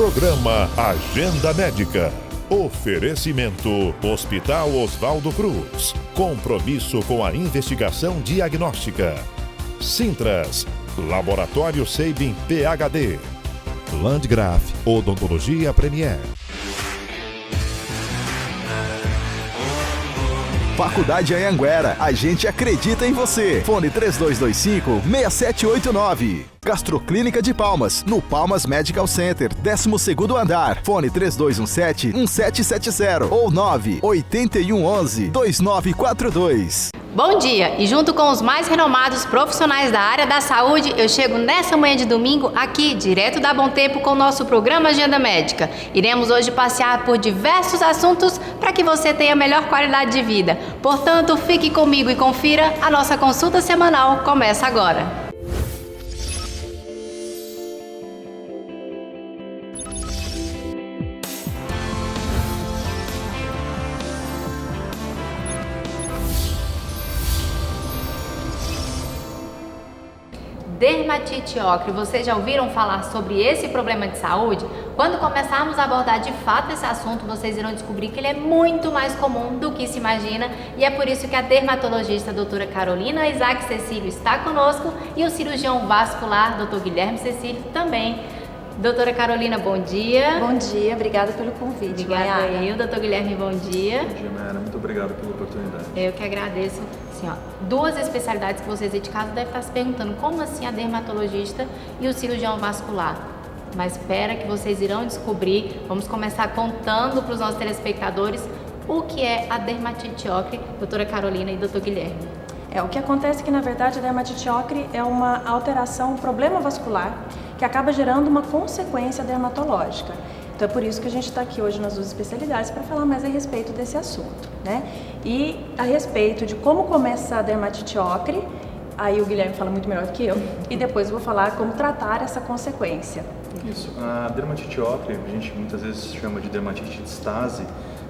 Programa Agenda Médica. Oferecimento Hospital Oswaldo Cruz. Compromisso com a investigação diagnóstica. Sintras. Laboratório Sabin PhD. Landgraf Odontologia Premier. Faculdade Anhanguera, a gente acredita em você. Fone 3225-6789. Gastroclínica de Palmas, no Palmas Medical Center, 12º andar. Fone 3217-1770 ou 98111-2942. Bom dia! E junto com os mais renomados profissionais da área da saúde, eu chego nessa manhã de domingo aqui, direto da Bom Tempo, com o nosso programa Agenda Médica. Iremos hoje passear por diversos assuntos para que você tenha melhor qualidade de vida. Portanto, fique comigo e confira, a nossa consulta semanal começa agora. Dermatite ocre, vocês já ouviram falar sobre esse problema de saúde? Quando começarmos a abordar de fato esse assunto, vocês irão descobrir que ele é muito mais comum do que se imagina, e é por isso que a dermatologista doutora Carolina Isaac Cecílio está conosco e o cirurgião vascular doutor Guilherme Cecílio também. Doutora Carolina, bom dia. Bom dia, obrigada pelo convite. Obrigada eu, doutor Guilherme, bom dia. Bom dia, Mayara, muito obrigado pela oportunidade. Eu que agradeço. Assim, ó, duas especialidades que vocês aí de casa devem estar se perguntando, como assim a dermatologista e o cirurgião vascular? Mas espera que vocês irão descobrir. Vamos começar contando para os nossos telespectadores o que é a dermatite ocre, doutora Carolina e doutor Guilherme. O que acontece é que, na verdade, a dermatite ocre é uma alteração, um problema vascular que acaba gerando uma consequência dermatológica. Então é por isso que a gente está aqui hoje nas duas especialidades para falar mais a respeito desse assunto, né? E a respeito de como começa a dermatite ocre, aí o Guilherme fala muito melhor do que eu, e depois eu vou falar como tratar essa consequência. Isso, a dermatite ocre, a gente muitas vezes chama de dermatite de stase,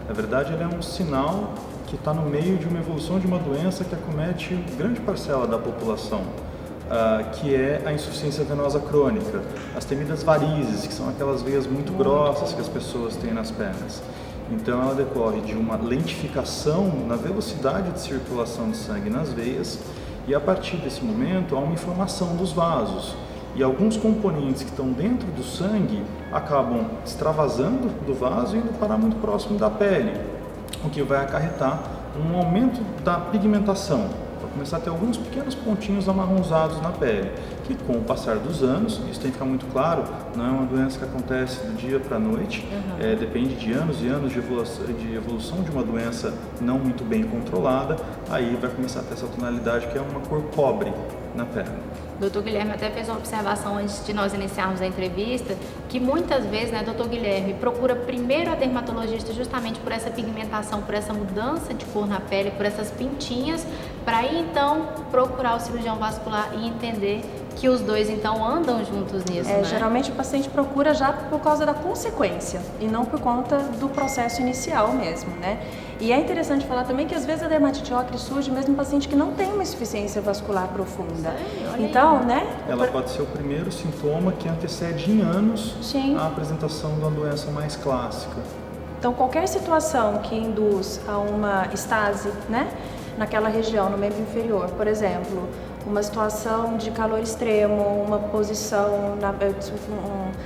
na verdade ela é um sinal que está no meio de uma evolução de uma doença que acomete grande parcela da população. Que é a insuficiência venosa crônica, as temidas varizes, que são aquelas veias muito grossas que as pessoas têm nas pernas. Então ela decorre de uma lentificação na velocidade de circulação de sangue nas veias, e a partir desse momento há uma inflamação dos vasos. E alguns componentes que estão dentro do sangue acabam extravasando do vaso e indo parar muito próximo da pele, o que vai acarretar um aumento da pigmentação. Começar a ter alguns pequenos pontinhos amarronzados na pele, que com o passar dos anos, isso tem que ficar muito claro, não é uma doença que acontece do dia para a noite, depende de anos e anos de evolução de uma doença não muito bem controlada, aí vai começar a ter essa tonalidade que é uma cor cobre na perna. Doutor Guilherme até fez uma observação antes de nós iniciarmos a entrevista, que muitas vezes, né, doutor Guilherme, procura primeiro a dermatologista justamente por essa pigmentação, por essa mudança de cor na pele, por essas pintinhas, para aí então procurar o cirurgião vascular e entender que os dois então andam juntos nisso, né? Geralmente o paciente procura já por causa da consequência e não por conta do processo inicial mesmo, né? E é interessante falar também que às vezes a dermatite ocre surge mesmo em paciente que não tem uma insuficiência vascular profunda. Então, né? Ela pode ser o primeiro sintoma que antecede em anos Sim. a apresentação de uma doença mais clássica. Então, qualquer situação que induz a uma estase, né, naquela região, no membro inferior, por exemplo, uma situação de calor extremo, uma posição,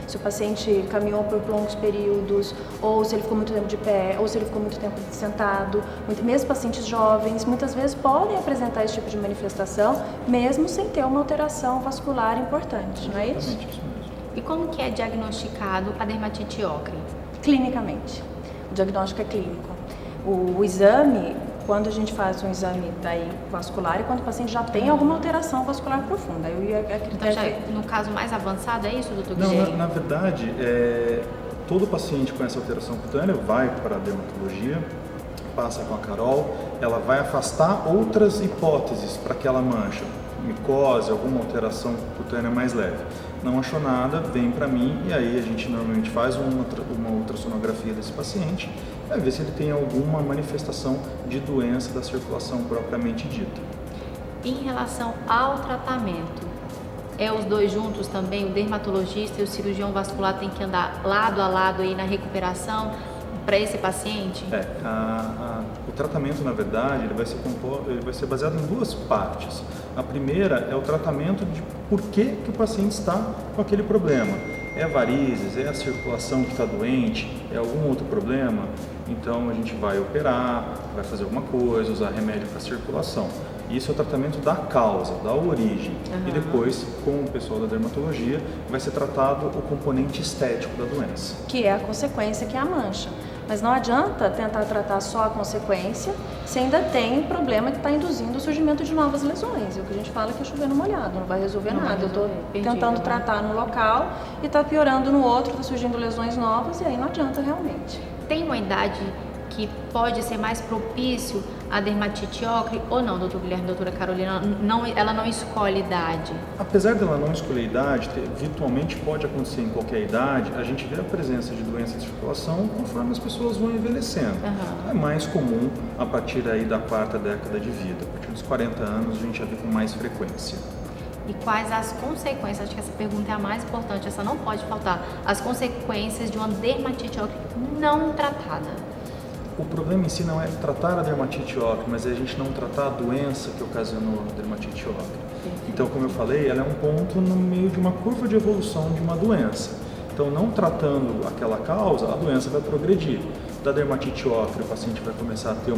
se o paciente caminhou por longos períodos, ou se ele ficou muito tempo de pé, ou se ele ficou muito tempo sentado, mesmo pacientes jovens, muitas vezes podem apresentar esse tipo de manifestação, mesmo sem ter uma alteração vascular importante, não é isso? Exatamente isso mesmo. E como que é diagnosticado a dermatite ocre? Clinicamente. O diagnóstico é clínico. O exame, quando a gente faz um exame daí vascular, é quando o paciente já tem alguma alteração vascular profunda. Eu ia acreditar então, no caso mais avançado, é isso, doutor Não, Guilherme? na verdade, todo paciente com essa alteração cutânea vai para a dermatologia, passa com a Carol, ela vai afastar outras hipóteses para aquela mancha, micose, alguma alteração cutânea mais leve. Não achou nada, vem para mim e aí a gente normalmente faz uma ultrassonografia desse paciente para ver se ele tem alguma manifestação de doença da circulação propriamente dita. Em relação ao tratamento, É os dois juntos também, o dermatologista e o cirurgião vascular tem que andar lado a lado aí na recuperação para esse paciente? O tratamento, na verdade, ele vai ser baseado em duas partes. A primeira é o tratamento de por que o paciente está com aquele problema. É varizes, é a circulação que está doente, é algum outro problema? Então a gente vai operar, vai fazer alguma coisa, usar remédio para circulação. Isso é o tratamento da causa, da origem. E depois, com o pessoal da dermatologia, vai ser tratado o componente estético da doença. Que é a consequência, que é a mancha. Mas não adianta tentar tratar só a consequência se ainda tem um problema que está induzindo o surgimento de novas lesões. É o que a gente fala que é chover no molhado, não vai resolver nada. Eu estou tentando tratar no local e está piorando no outro, está surgindo lesões novas e aí não adianta realmente. Tem uma idade que pode ser mais propício à dermatite ocre ou não, doutor Guilherme, doutora Carolina? Ela não escolhe idade? Apesar dela não escolher idade, virtualmente pode acontecer em qualquer idade, a gente vê a presença de doença de circulação conforme as pessoas vão envelhecendo. É mais comum a partir aí da quarta década de vida. A partir dos 40 anos a gente já vê com mais frequência. E quais as consequências? Acho que essa pergunta é a mais importante, essa não pode faltar. As consequências de uma dermatite ocre não tratada. O problema em si não é tratar a dermatite ocre, mas é a gente não tratar a doença que ocasionou a dermatite ocre. Então, como eu falei, ela é um ponto no meio de uma curva de evolução de uma doença. Então, não tratando aquela causa, a doença vai progredir. Da dermatite ocre, o paciente vai começar a ter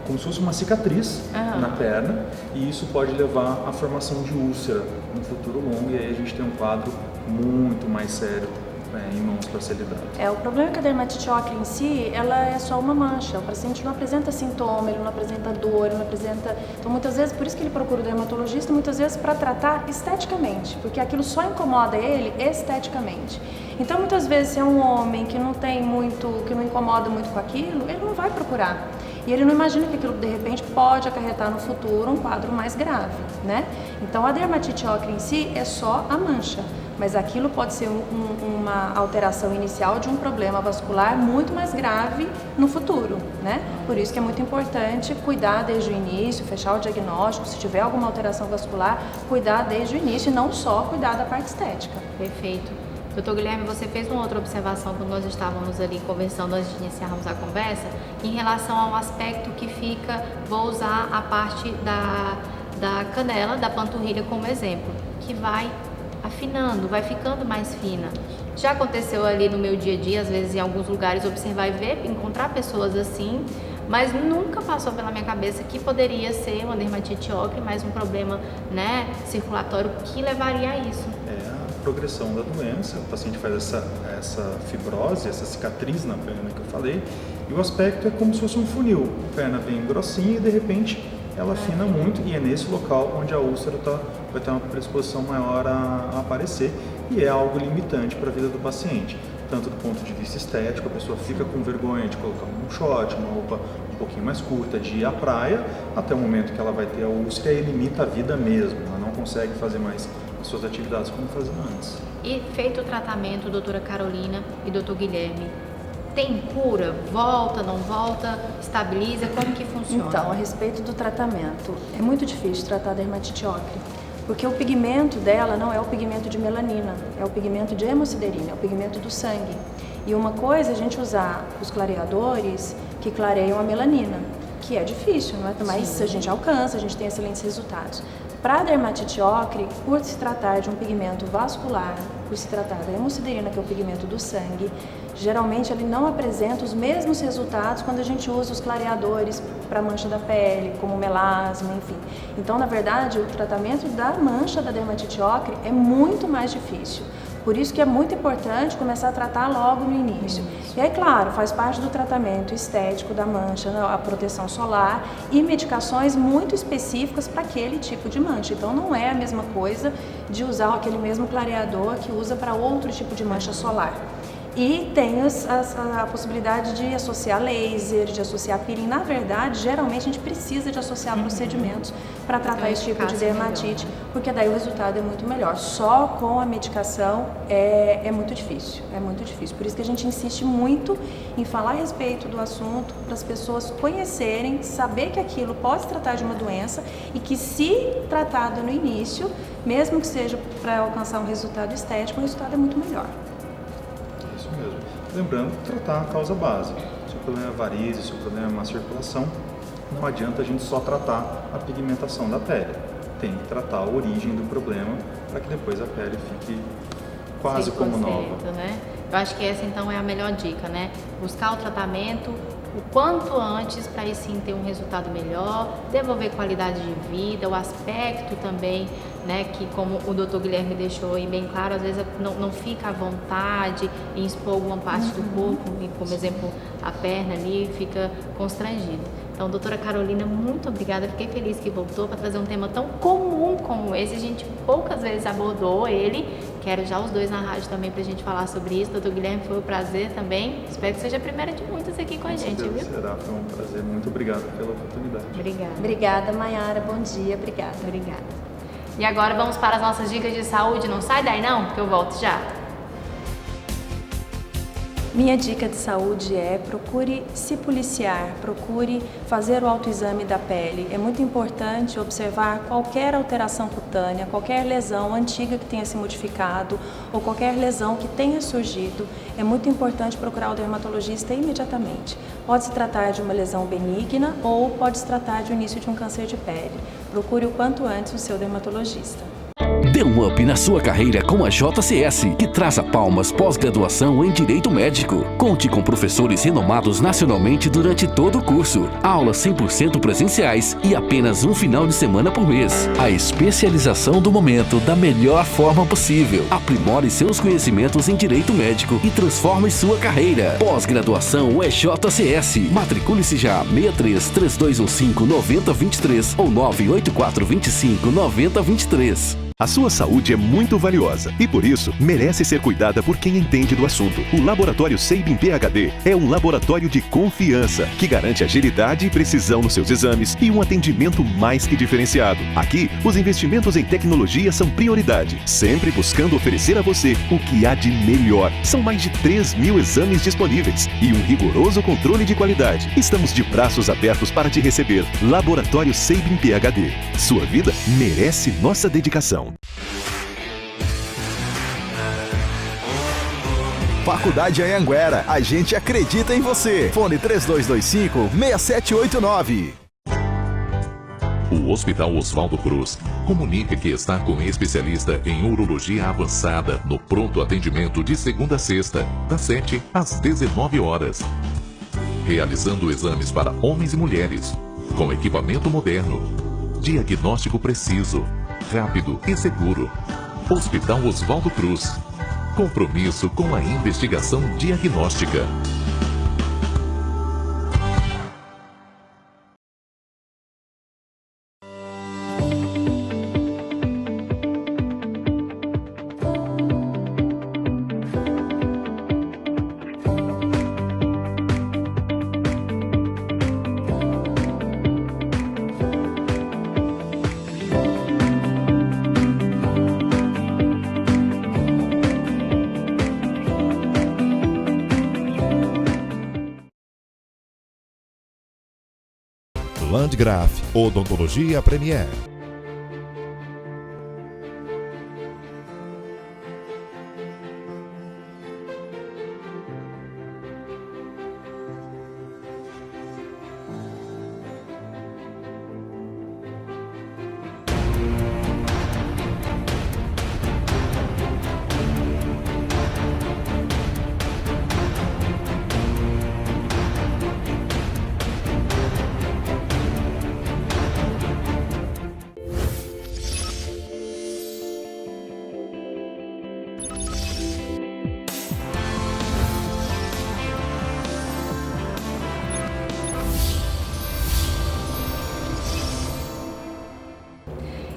como se fosse uma cicatriz na perna, e isso pode levar à formação de úlcera no futuro longo, e aí a gente tem um quadro muito mais sério em mãos para ser lidado. O problema é que a dermatite ocre em si, ela é só uma mancha. O paciente não apresenta sintoma, ele não apresenta dor, ele não apresenta... Então, muitas vezes, por isso que ele procura o dermatologista, muitas vezes para tratar esteticamente, porque aquilo só incomoda ele esteticamente. Então, muitas vezes, se é um homem que não incomoda muito com aquilo, ele não vai procurar. E ele não imagina que aquilo, de repente, pode acarretar no futuro um quadro mais grave, né? Então, a dermatite ocre em si é só a mancha, mas aquilo pode ser uma alteração inicial de um problema vascular muito mais grave no futuro, né? Por isso que é muito importante cuidar desde o início, fechar o diagnóstico, se tiver alguma alteração vascular, cuidar desde o início e não só cuidar da parte estética. Perfeito. Doutor Guilherme, você fez uma outra observação quando nós estávamos ali conversando antes de iniciarmos a conversa, em relação ao aspecto que fica, vou usar a parte da canela, da panturrilha como exemplo, que vai afinando, vai ficando mais fina. Já aconteceu ali no meu dia a dia, às vezes em alguns lugares, observar e encontrar pessoas assim, mas nunca passou pela minha cabeça que poderia ser uma dermatite ocre, mais um problema, né, circulatório que levaria a isso. Progressão da doença, o paciente faz essa fibrose, essa cicatriz na perna que eu falei, e o aspecto é como se fosse um funil. A perna vem grossinha e de repente ela afina muito, e é nesse local onde a úlcera vai ter uma predisposição maior a aparecer, e é algo limitante para a vida do paciente, tanto do ponto de vista estético, a pessoa fica com vergonha de colocar um short, uma roupa um pouquinho mais curta, de ir à praia, até o momento que ela vai ter a úlcera e limita a vida mesmo, ela não consegue fazer mais suas atividades como faziam antes. E feito o tratamento, doutora Carolina e doutor Guilherme, tem cura? Volta, não volta? Estabiliza? Como que funciona? Então, a respeito do tratamento, é muito difícil tratar a dermatite ocre, porque o pigmento dela não é o pigmento de melanina, é o pigmento de hemosiderina, é o pigmento do sangue. E uma coisa é a gente usar os clareadores que clareiam a melanina, que é difícil, não é? Mas a gente alcança, a gente tem excelentes resultados. Para a dermatite ocre, por se tratar de um pigmento vascular, por se tratar da hemosiderina, que é o pigmento do sangue, geralmente ele não apresenta os mesmos resultados quando a gente usa os clareadores para a mancha da pele, como melasma, enfim. Então, na verdade, o tratamento da mancha da dermatite ocre é muito mais difícil. Por isso que é muito importante começar a tratar logo no início. E aí, claro, faz parte do tratamento estético da mancha, a proteção solar e medicações muito específicas para aquele tipo de mancha. Então, não é a mesma coisa de usar aquele mesmo clareador que usa para outro tipo de mancha solar. E tem a possibilidade de associar laser, de associar peeling. Na verdade, geralmente a gente precisa de associar procedimentos para tratar esse tipo de dermatite, porque daí o resultado é muito melhor. Só com a medicação é muito difícil, Por isso que a gente insiste muito em falar a respeito do assunto, para as pessoas conhecerem, saber que aquilo pode tratar de uma doença e que, se tratado no início, mesmo que seja para alcançar um resultado estético, o resultado é muito melhor. Isso mesmo. Lembrando que tratar a causa base. Se o problema é varizes, se o problema é má circulação, não adianta a gente só tratar a pigmentação da pele. Tem que tratar a origem do problema para que depois a pele fique quase como nova. Né? Eu acho que essa então é a melhor dica, né? Buscar o tratamento o quanto antes para aí sim ter um resultado melhor, devolver qualidade de vida, o aspecto também, né, que como o Dr. Guilherme deixou aí bem claro, às vezes não fica à vontade em expor alguma parte do corpo, como exemplo a perna ali, fica constrangido. Então, doutora Carolina, muito obrigada, fiquei feliz que voltou para trazer um tema tão comum como esse, a gente poucas vezes abordou ele, quero já os dois na rádio também para a gente falar sobre isso. Doutor Guilherme, foi um prazer também, espero que seja a primeira de muitas aqui com a gente, viu? Será, foi um prazer, muito obrigado pela oportunidade. Obrigada. Obrigada, Maiara, bom dia, obrigada. E agora vamos para as nossas dicas de saúde, não sai daí não, que eu volto já. Minha dica de saúde é: procure se policiar, procure fazer o autoexame da pele. É muito importante observar qualquer alteração cutânea, qualquer lesão antiga que tenha se modificado ou qualquer lesão que tenha surgido. É muito importante procurar o dermatologista imediatamente. Pode se tratar de uma lesão benigna ou pode se tratar de um início de um câncer de pele. Procure o quanto antes o seu dermatologista. Dê um up na sua carreira com a JCS, que traz a Palmas pós-graduação em Direito Médico. Conte com professores renomados nacionalmente durante todo o curso. Aulas 100% presenciais e apenas um final de semana por mês. A especialização do momento da melhor forma possível. Aprimore seus conhecimentos em Direito Médico e transforme sua carreira. Pós-graduação é JCS. Matricule-se já 63 3215 9023 ou 984 25 9023. A sua saúde é muito valiosa e, por isso, merece ser cuidada por quem entende do assunto. O Laboratório Sabin PhD é um laboratório de confiança que garante agilidade e precisão nos seus exames e um atendimento mais que diferenciado. Aqui, os investimentos em tecnologia são prioridade, sempre buscando oferecer a você o que há de melhor. São mais de 3.000 exames disponíveis e um rigoroso controle de qualidade. Estamos de braços abertos para te receber. Laboratório Sabin PhD. Sua vida merece nossa dedicação. Faculdade Anhanguera, a gente acredita em você. Fone 3225-6789. O Hospital Oswaldo Cruz comunica que está com especialista em urologia avançada no pronto atendimento de segunda a sexta, das 7 às 19 horas. Realizando exames para homens e mulheres, com equipamento moderno, diagnóstico preciso, rápido e seguro. Hospital Oswaldo Cruz. Compromisso com a investigação diagnóstica. Landgraf Odontologia Premier.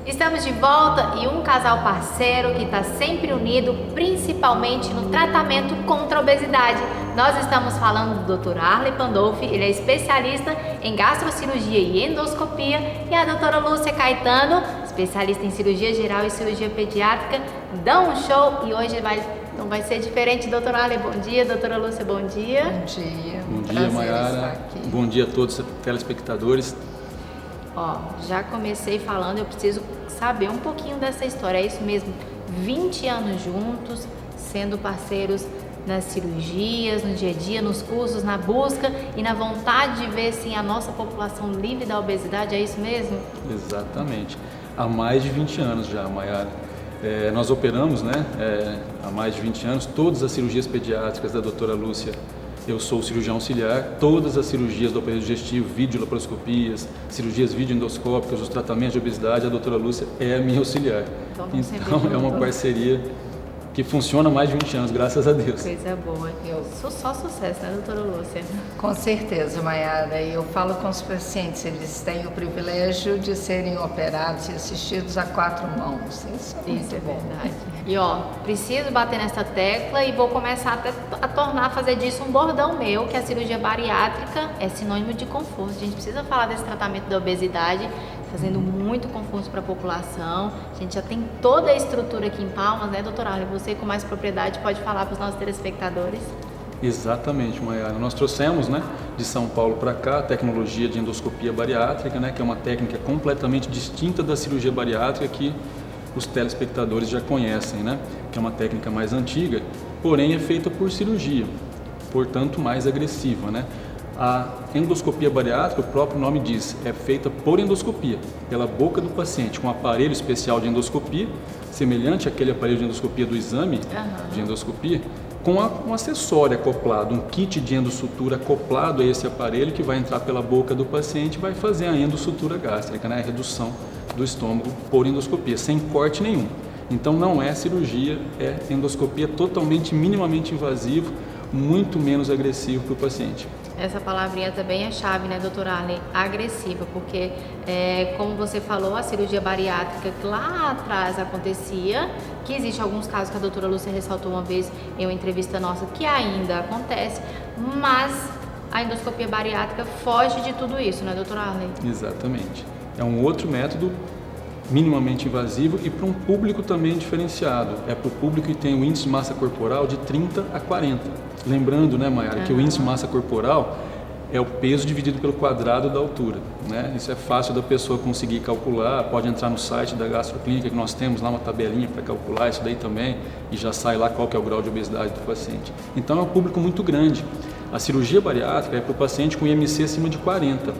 Estamos de volta e um casal parceiro que está sempre unido, principalmente no tratamento contra a obesidade. Nós estamos falando do Dr. Arley Pandolfi, ele é especialista em gastrocirurgia e endoscopia, e a doutora Lúcia Caetano, especialista em cirurgia geral e cirurgia pediátrica, dão um show e hoje não vai ser diferente. Dr. Arley, bom dia. Doutora Lúcia, bom dia. Bom dia. Bom dia, Mayara. Bom dia a todos os telespectadores. Ó, já comecei falando, eu preciso saber um pouquinho dessa história. É isso mesmo, 20 anos juntos, sendo parceiros nas cirurgias, no dia a dia, nos cursos, na busca e na vontade de ver sim a nossa população livre da obesidade, é isso mesmo? Exatamente. Há mais de 20 anos já, Mayara. Nós operamos, há mais de 20 anos, todas as cirurgias pediátricas da doutora Lúcia. Eu sou cirurgião auxiliar, todas as cirurgias do aparelho digestivo, videolaparoscopias, cirurgias videoendoscópicas, os tratamentos de obesidade, a doutora Lúcia é a minha auxiliar. Então é uma parceria que funciona há mais de 20 anos, graças a Deus. Coisa boa. Só sucesso, né, doutora Lúcia? Com certeza, Mayara. Eu falo com os pacientes, eles têm o privilégio de serem operados e assistidos a 4 mãos. Isso é verdade. E ó, preciso bater nessa tecla e vou começar até a fazer disso um bordão meu, que a cirurgia bariátrica é sinônimo de conforto. A gente precisa falar desse tratamento da obesidade, fazendo muito conforto para a população. A gente já tem toda a estrutura aqui em Palmas, né, doutora Arley? Você com mais propriedade pode falar para os nossos telespectadores. Exatamente, Mayara. Nós trouxemos, de São Paulo para cá a tecnologia de endoscopia bariátrica, que é uma técnica completamente distinta da cirurgia bariátrica que os telespectadores já conhecem, que é uma técnica mais antiga, porém é feita por cirurgia, portanto mais agressiva, A endoscopia bariátrica, o próprio nome diz, é feita por endoscopia, pela boca do paciente, com um aparelho especial de endoscopia, semelhante àquele aparelho de endoscopia do exame de endoscopia, com um acessório acoplado, um kit de endossutura acoplado a esse aparelho que vai entrar pela boca do paciente e vai fazer a endossutura gástrica, a redução do estômago por endoscopia, sem corte nenhum. Então não é cirurgia, é endoscopia totalmente, minimamente invasivo, muito menos agressivo para o paciente. Essa palavrinha também é chave, né, doutora Arley? Agressiva, porque, como você falou, a cirurgia bariátrica que lá atrás acontecia, que existe alguns casos que a doutora Lúcia ressaltou uma vez em uma entrevista nossa, que ainda acontece, mas a endoscopia bariátrica foge de tudo isso, né, doutora Arley? Exatamente. É um outro método minimamente invasivo e para um público também diferenciado. É para o público que tem o índice de massa corporal de 30 a 40. Lembrando, Mayara, que o índice de massa corporal é o peso dividido pelo quadrado da altura, Isso é fácil da pessoa conseguir calcular, pode entrar no site da Gastroclínica, que nós temos lá uma tabelinha para calcular isso daí também, e já sai lá qual que é o grau de obesidade do paciente. Então é um público muito grande. A cirurgia bariátrica é para o paciente com IMC acima de 40.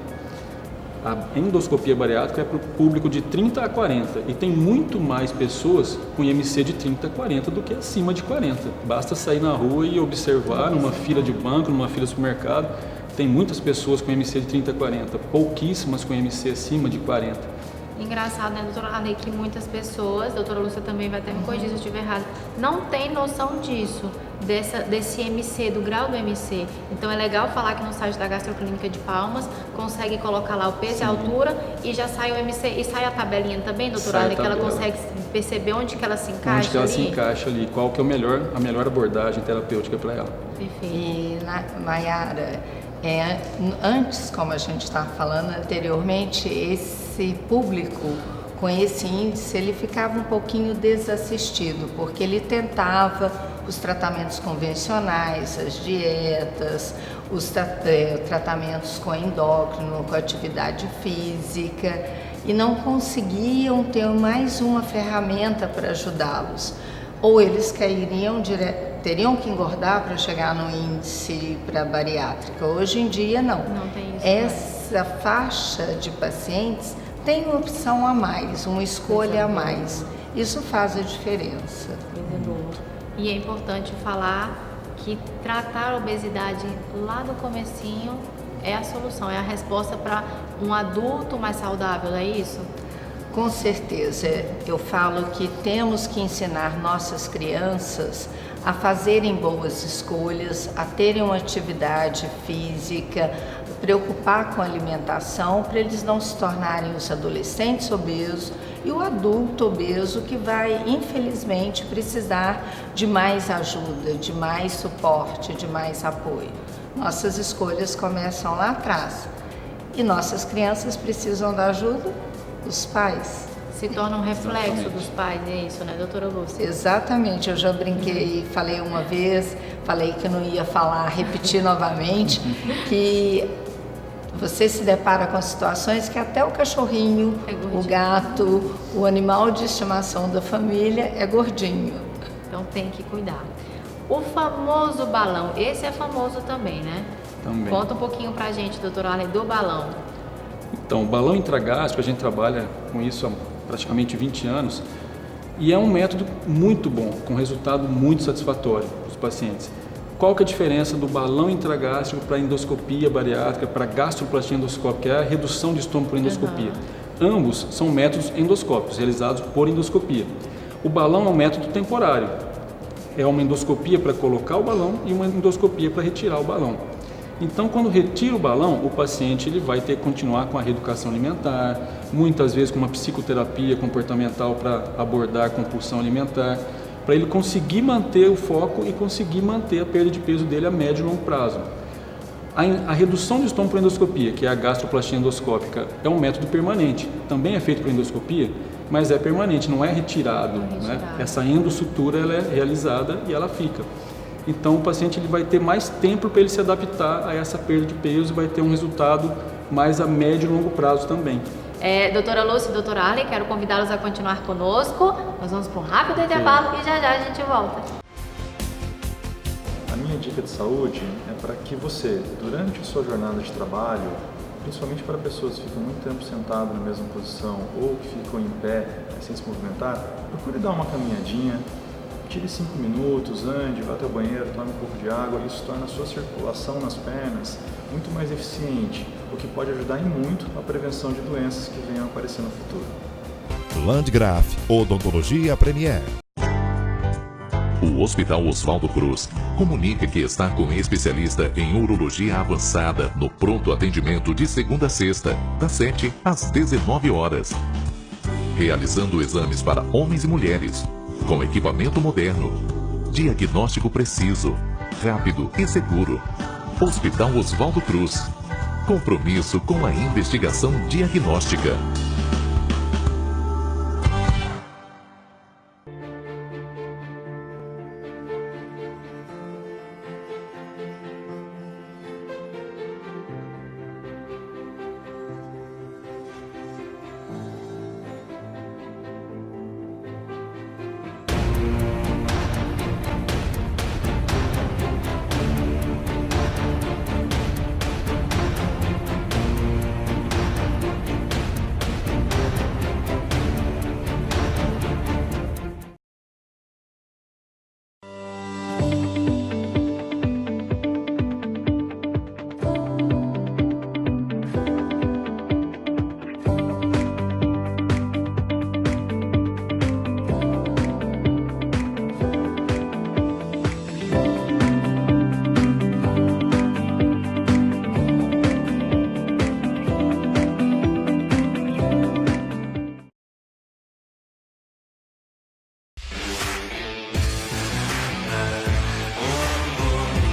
A endoscopia bariátrica é para o público de 30 a 40 e tem muito mais pessoas com IMC de 30 a 40 do que acima de 40. Basta sair na rua e observar numa fila de banco, numa fila de supermercado, tem muitas pessoas com IMC de 30 a 40, pouquíssimas com IMC acima de 40. Engraçado, né, doutora Arley, que muitas pessoas, doutora Lúcia também vai até me corrigir se eu estiver errado, não tem noção disso, desse MC, do grau do MC. Então é legal falar que no site da Gastroclínica de Palmas consegue colocar lá o peso e a altura e já sai o MC, e sai a tabelinha também, doutora Arley, que ela consegue perceber onde que ela se encaixa. Onde que ela se encaixa ali, qual que é a melhor abordagem terapêutica para ela. Perfeito. E, Mayara, antes, como a gente estava falando anteriormente, esse público com esse índice, ele ficava um pouquinho desassistido, porque ele tentava os tratamentos convencionais, as dietas, os tratamentos com endócrino, com atividade física, e não conseguiam ter mais uma ferramenta para ajudá-los. Ou eles teriam que engordar para chegar no índice para bariátrica. Hoje em dia, não. Não tem isso. Essa faixa de pacientes tem uma opção a mais, uma escolha a mais. Isso faz a diferença. Coisa boa. E é importante falar que tratar a obesidade lá do comecinho é a solução, é a resposta para um adulto mais saudável, não é isso? Com certeza. Eu falo que temos que ensinar nossas crianças a fazerem boas escolhas, a terem uma atividade física, preocupar com a alimentação para eles não se tornarem os adolescentes obesos e o adulto obeso que vai, infelizmente, precisar de mais ajuda, de mais suporte, de mais apoio. Nossas escolhas começam lá atrás e nossas crianças precisam da ajuda dos pais. Se torna um reflexo dos pais, é isso, né, doutora Lúcia? Exatamente, eu já brinquei, falei uma vez, falei que não ia falar, repetir novamente, que você se depara com situações que até o cachorrinho, o gato, o animal de estimação da família é gordinho. Então tem que cuidar. O famoso balão, esse é famoso também, né? Também. Conta um pouquinho pra gente, doutora Arley, do balão. Então, o balão intragástrico, a gente trabalha com isso há praticamente 20 anos e é um método muito bom, com resultado muito satisfatório para os pacientes. Qual que é a diferença do balão intragástrico para endoscopia bariátrica, para gastroplastia endoscópica, que é a redução de estômago por endoscopia? Ambos são métodos endoscópicos, realizados por endoscopia. O balão é um método temporário, é uma endoscopia para colocar o balão e uma endoscopia para retirar o balão. Então, quando retira o balão, o paciente ele vai ter que continuar com a reeducação alimentar, muitas vezes com uma psicoterapia comportamental para abordar a compulsão alimentar, para ele conseguir manter o foco e conseguir manter a perda de peso dele a médio e longo prazo. A redução de estômago por endoscopia, que é a gastroplastia endoscópica, é um método permanente. Também é feito por endoscopia, mas é permanente, não é retirado. Né? Essa endossutura ela é realizada e ela fica. Então o paciente ele vai ter mais tempo para ele se adaptar a essa perda de peso e vai ter um resultado mais a médio e longo prazo também. Doutora Lúcia e doutora Arley, quero convidá-los a continuar conosco. Nós vamos para um rápido intervalo e já a gente volta. A minha dica de saúde é para que você, durante a sua jornada de trabalho, principalmente para pessoas que ficam muito tempo sentadas na mesma posição ou que ficam em pé sem se movimentar, procure dar uma caminhadinha. Tire 5 minutos, ande, vá até o banheiro, tome um pouco de água. Isso torna a sua circulação nas pernas muito mais eficiente, o que pode ajudar em muito a prevenção de doenças que venham a aparecer no futuro. Landgraf, Odontologia Premier. O Hospital Oswaldo Cruz comunica que está com especialista em urologia avançada no pronto atendimento de segunda a sexta, das 7 às 19 horas. Realizando exames para homens e mulheres, com equipamento moderno, diagnóstico preciso, rápido e seguro. Hospital Oswaldo Cruz. Compromisso com a investigação diagnóstica.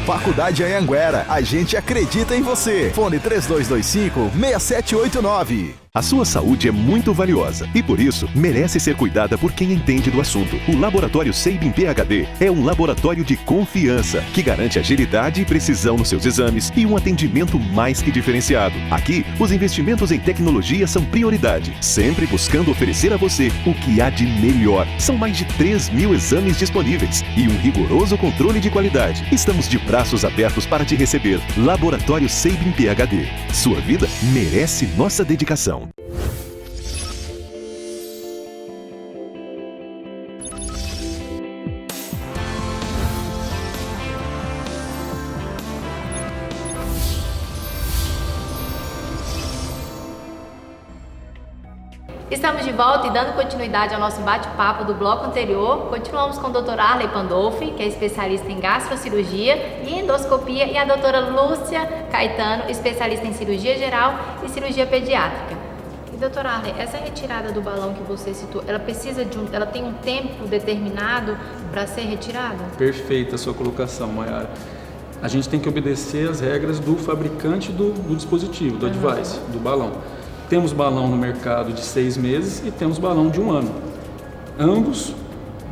Faculdade Anhanguera, a gente acredita em você. Fone 3225-6789. A sua saúde é muito valiosa e, por isso, merece ser cuidada por quem entende do assunto. O Laboratório Sabin PhD é um laboratório de confiança que garante agilidade e precisão nos seus exames e um atendimento mais que diferenciado. Aqui, os investimentos em tecnologia são prioridade, sempre buscando oferecer a você o que há de melhor. São mais de 3.000 exames disponíveis e um rigoroso controle de qualidade. Estamos de braços abertos para te receber. Laboratório Sabin PhD. Sua vida merece nossa dedicação. Estamos de volta e dando continuidade ao nosso bate-papo do bloco anterior. Continuamos com a doutora Arley Pandolfi, que é especialista em gastrocirurgia e endoscopia, e a doutora Lúcia Caetano, especialista em cirurgia geral e cirurgia pediátrica. E doutora Arley, essa retirada do balão que você citou, ela precisa ela tem um tempo determinado para ser retirada? Perfeita a sua colocação, Mayara. A gente tem que obedecer as regras do fabricante do dispositivo, do device, do balão. Temos balão no mercado de 6 meses e temos balão de 1 ano. Ambos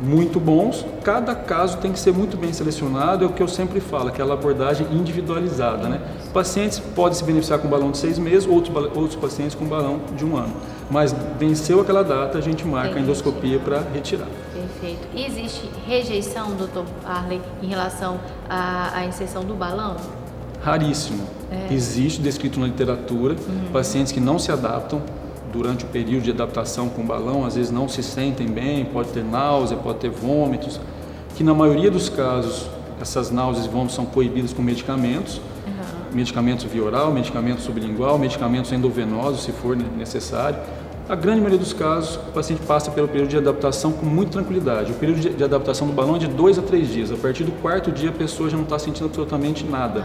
muito bons, cada caso tem que ser muito bem selecionado, é o que eu sempre falo, aquela abordagem individualizada, né? Pacientes podem se beneficiar com balão de 6 meses, outros pacientes com balão de 1 ano. Mas venceu aquela data, a gente marca a endoscopia para retirar. Perfeito. E existe rejeição, doutor Arley, em relação à inserção do balão? Raríssimo. Existe descrito na literatura, pacientes que não se adaptam durante o período de adaptação com o balão, às vezes não se sentem bem, pode ter náusea, pode ter vômitos, que na maioria dos casos essas náuseas e vômitos são coibidas com medicamentos, medicamentos via oral, medicamentos sublingual, medicamentos endovenosos, se for necessário. A grande maioria dos casos, o paciente passa pelo período de adaptação com muita tranquilidade. O período de adaptação do balão é de 2 a 3 dias. A partir do 4º dia, a pessoa já não está sentindo absolutamente nada.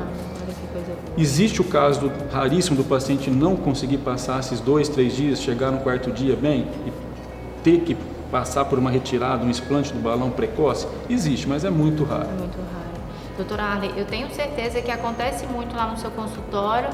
Existe o caso raríssimo do paciente não conseguir passar esses 2, 3 dias, chegar no 4º dia bem e ter que passar por uma retirada, um explante do balão precoce? Existe, mas é muito raro. É muito raro. Doutora Arley, eu tenho certeza que acontece muito lá no seu consultório.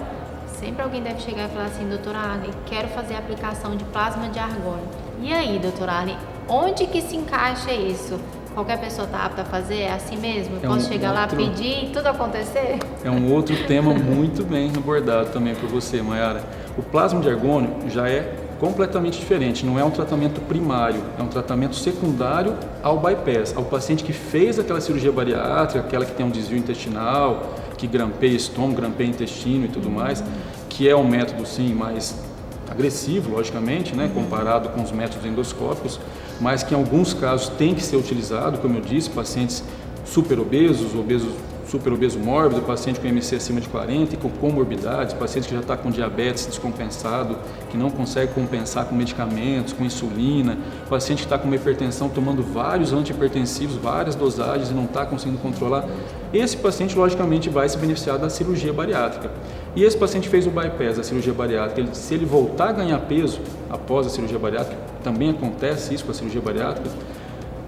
Sempre alguém deve chegar e falar assim, doutora Arley, quero fazer a aplicação de plasma de argônio. E aí, doutora Arley, onde que se encaixa isso? Qualquer pessoa está apta a fazer? É assim mesmo? Posso chegar lá, pedir e tudo acontecer? É um outro tema muito bem abordado também por você, Mayara. O plasma de argônio já é completamente diferente, não é um tratamento primário, é um tratamento secundário ao bypass, ao paciente que fez aquela cirurgia bariátrica, aquela que tem um desvio intestinal, que grampeia estômago, grampeia intestino e tudo mais, que é um método sim mais agressivo, logicamente, né, comparado com os métodos endoscópicos, mas que em alguns casos tem que ser utilizado, como eu disse, pacientes super obeso mórbido, paciente com MC acima de 40 e com comorbidades, paciente que já está com diabetes descompensado, que não consegue compensar com medicamentos, com insulina, paciente que está com uma hipertensão tomando vários antihipertensivos, várias dosagens e não está conseguindo controlar. Esse paciente, logicamente, vai se beneficiar da cirurgia bariátrica. E esse paciente fez o bypass da cirurgia bariátrica, se ele voltar a ganhar peso após a cirurgia bariátrica, também acontece isso com a cirurgia bariátrica,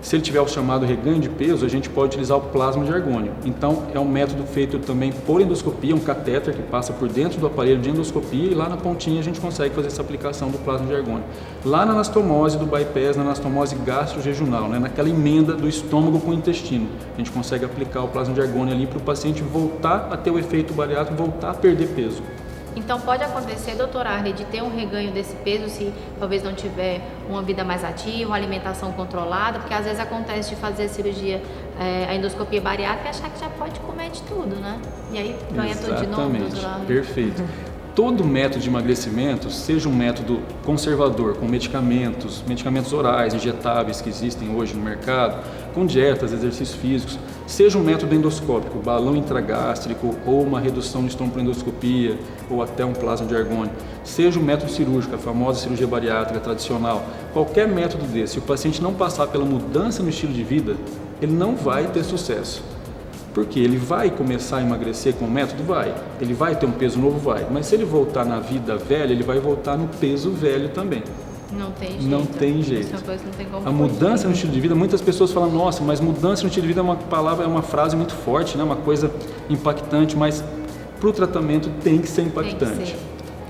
se ele tiver o chamado reganho de peso, a gente pode utilizar o plasma de argônio. Então, é um método feito também por endoscopia, um catéter que passa por dentro do aparelho de endoscopia e lá na pontinha a gente consegue fazer essa aplicação do plasma de argônio. Lá na anastomose do bypass, na anastomose gastrojejunal, né, naquela emenda do estômago com o intestino, a gente consegue aplicar o plasma de argônio ali para o paciente voltar a ter o efeito bariátrico, voltar a perder peso. Então pode acontecer, doutora Arley, de ter um reganho desse peso se talvez não tiver uma vida mais ativa, uma alimentação controlada, porque às vezes acontece de fazer a cirurgia, a endoscopia bariátrica e achar que já pode comer de tudo, né? E aí ganha tudo de novo, doutora Arley. Perfeito. Todo método de emagrecimento, seja um método conservador, com medicamentos orais, injetáveis que existem hoje no mercado, com dietas, exercícios físicos, seja um método endoscópico, balão intragástrico ou uma redução de estômago por endoscopia ou até um plasma de argônio, seja um método cirúrgico, a famosa cirurgia bariátrica tradicional, qualquer método desse, se o paciente não passar pela mudança no estilo de vida, ele não vai ter sucesso. Porque ele vai começar a emagrecer com o método? Vai. Ele vai ter um peso novo? Vai. Mas se ele voltar na vida velha, ele vai voltar no peso velho também. Não tem jeito. Não tem jeito. Essa coisa não tem como a mudança no estilo de vida, muitas pessoas falam, nossa, mas mudança no estilo de vida é uma palavra, é uma frase muito forte, né? Uma coisa impactante, mas para o tratamento tem que ser impactante.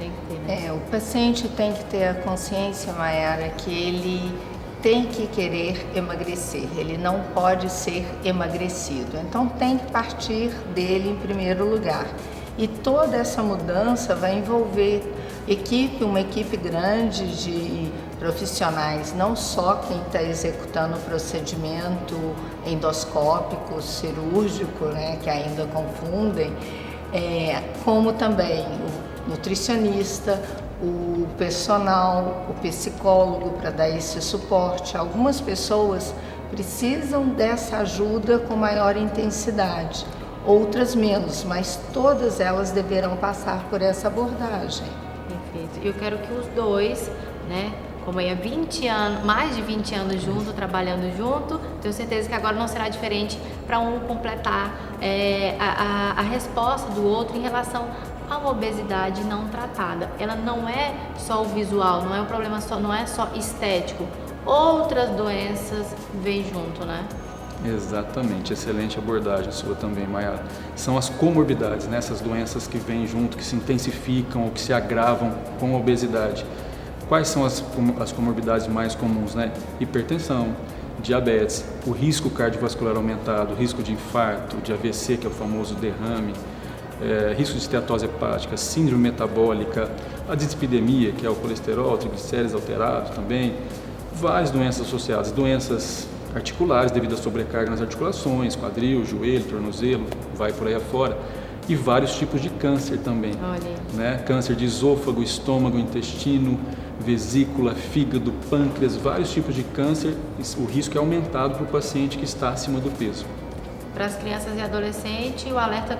Tem que ter, né? O paciente tem que ter a consciência, Mayara, que ele tem que querer emagrecer, ele não pode ser emagrecido. Então tem que partir dele em primeiro lugar. E toda essa mudança vai envolver uma equipe grande de profissionais, não só quem está executando o procedimento endoscópico, cirúrgico, né, que ainda confundem, como também o nutricionista, o personal, o psicólogo para dar esse suporte. Algumas pessoas precisam dessa ajuda com maior intensidade, outras menos, mas todas elas deverão passar por essa abordagem. Perfeito. Eu quero que os dois, né, como é 20 anos, mais de 20 anos junto, trabalhando junto, tenho certeza que agora não será diferente para um completar a resposta do outro em relação a uma obesidade não tratada. Ela não é só o visual, não é um problema só, não é só estético. Outras doenças vêm junto, né? Exatamente, excelente abordagem sua também, Maiara. São as comorbidades, né? Essas doenças que vêm junto, que se intensificam ou que se agravam com a obesidade. Quais são as comorbidades mais comuns, né? Hipertensão, diabetes, o risco cardiovascular aumentado, o risco de infarto, de AVC, que é o famoso derrame, risco de esteatose hepática, síndrome metabólica, a dislipidemia, que é o colesterol, triglicéridos alterados também, várias doenças associadas, doenças articulares devido à sobrecarga nas articulações, quadril, joelho, tornozelo, vai por aí afora, e vários tipos de câncer também, né? Câncer de esôfago, estômago, intestino, vesícula, fígado, pâncreas, vários tipos de câncer, o risco é aumentado para o paciente que está acima do peso. Para as crianças e adolescentes, o alerta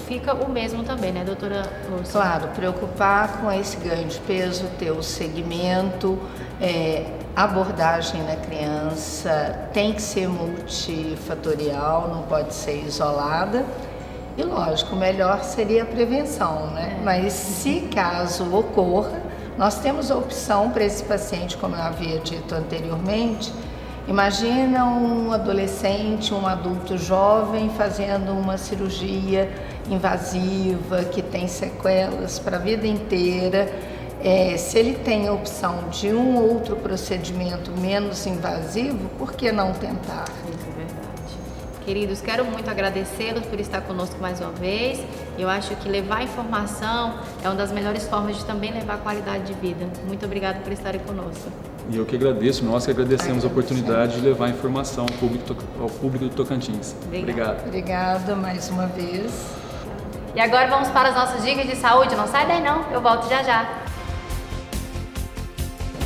fica o mesmo também, né, doutora Lúcia? Claro, preocupar com esse ganho de peso, ter o segmento, abordagem na criança tem que ser multifatorial, não pode ser isolada. E lógico, o melhor seria a prevenção, né? Mas se caso ocorra, nós temos a opção para esse paciente, como eu havia dito anteriormente. Imagina um adolescente, um adulto jovem fazendo uma cirurgia invasiva que tem sequelas para a vida inteira. Se ele tem a opção de um outro procedimento menos invasivo, por que não tentar? Isso é verdade. Queridos, quero muito agradecê-los por estar conosco mais uma vez. Eu acho que levar informação é uma das melhores formas de também levar qualidade de vida. Muito obrigada por estarem conosco. E eu que agradeço, nós que agradecemos a oportunidade de levar informação ao público do Tocantins. Obrigado. Obrigada mais uma vez. E agora vamos para as nossas dicas de saúde. Não sai daí não, eu volto já já.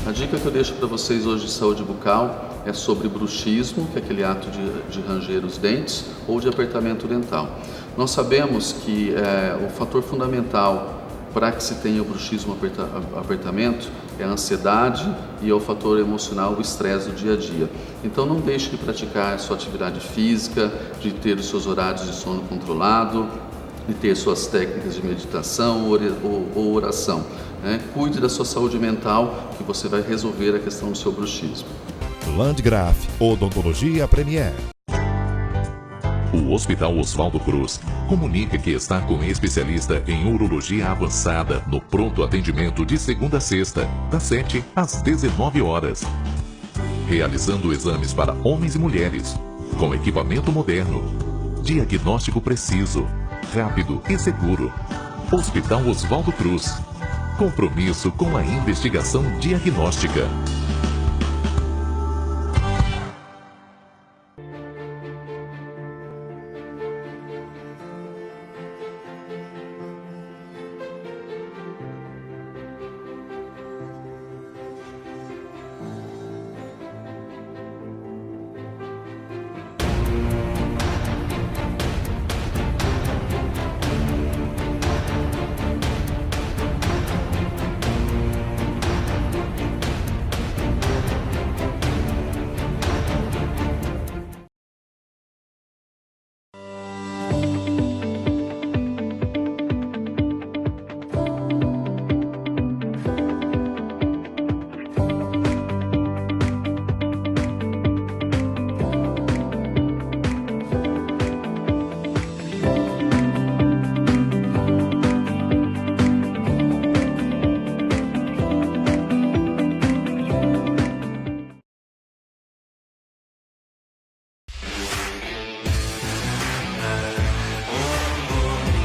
A dica que eu deixo para vocês hoje de saúde bucal é sobre bruxismo, que é aquele ato de ranger os dentes, ou de apertamento dental. Nós sabemos que o fator fundamental para que se tenha o bruxismo, apertamento, é a ansiedade e é o fator emocional, o estresse do dia a dia. Então não deixe de praticar a sua atividade física, de ter os seus horários de sono controlado, de ter suas técnicas de meditação ou oração. Cuide da sua saúde mental, que você vai resolver a questão do seu bruxismo. Landgraf, Odontologia Premier. O Hospital Oswaldo Cruz comunica que está com especialista em urologia avançada no pronto atendimento de segunda a sexta, das 7 às 19 horas. Realizando exames para homens e mulheres, com equipamento moderno, diagnóstico preciso, rápido e seguro. Hospital Oswaldo Cruz. Compromisso com a investigação diagnóstica.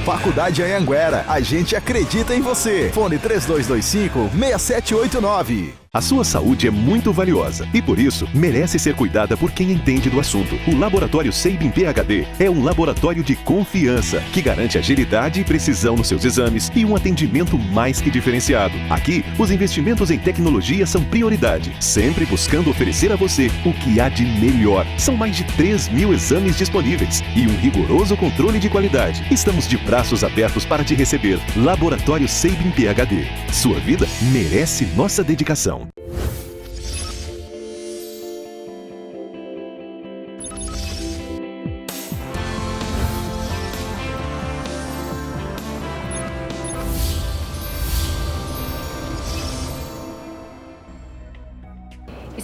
Faculdade Anhanguera, a gente acredita em você. Fone 3225-6789. A sua saúde é muito valiosa e, por isso, merece ser cuidada por quem entende do assunto. O Laboratório Seibin PhD é um laboratório de confiança que garante agilidade e precisão nos seus exames e um atendimento mais que diferenciado. Aqui, os investimentos em tecnologia são prioridade, sempre buscando oferecer a você o que há de melhor. São mais de 3.000 exames disponíveis e um rigoroso controle de qualidade. Estamos de braços abertos para te receber. Laboratório Seibin PhD. Sua vida merece nossa dedicação.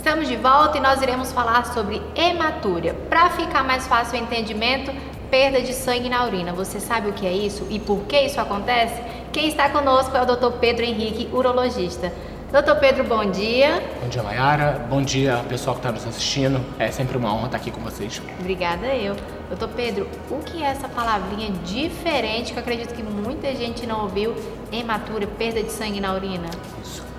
Estamos de volta e nós iremos falar sobre hematúria. Para ficar mais fácil o entendimento, perda de sangue na urina. Você sabe o que é isso e por que isso acontece? Quem está conosco é o Dr. Pedro Henrique, urologista. Dr. Pedro, bom dia. Bom dia, Mayara. Bom dia, pessoal que está nos assistindo. É sempre uma honra estar aqui com vocês. Obrigada eu. Dr. Pedro, o que é essa palavrinha diferente que eu acredito que muita gente não ouviu? Hematúria, perda de sangue na urina. Isso.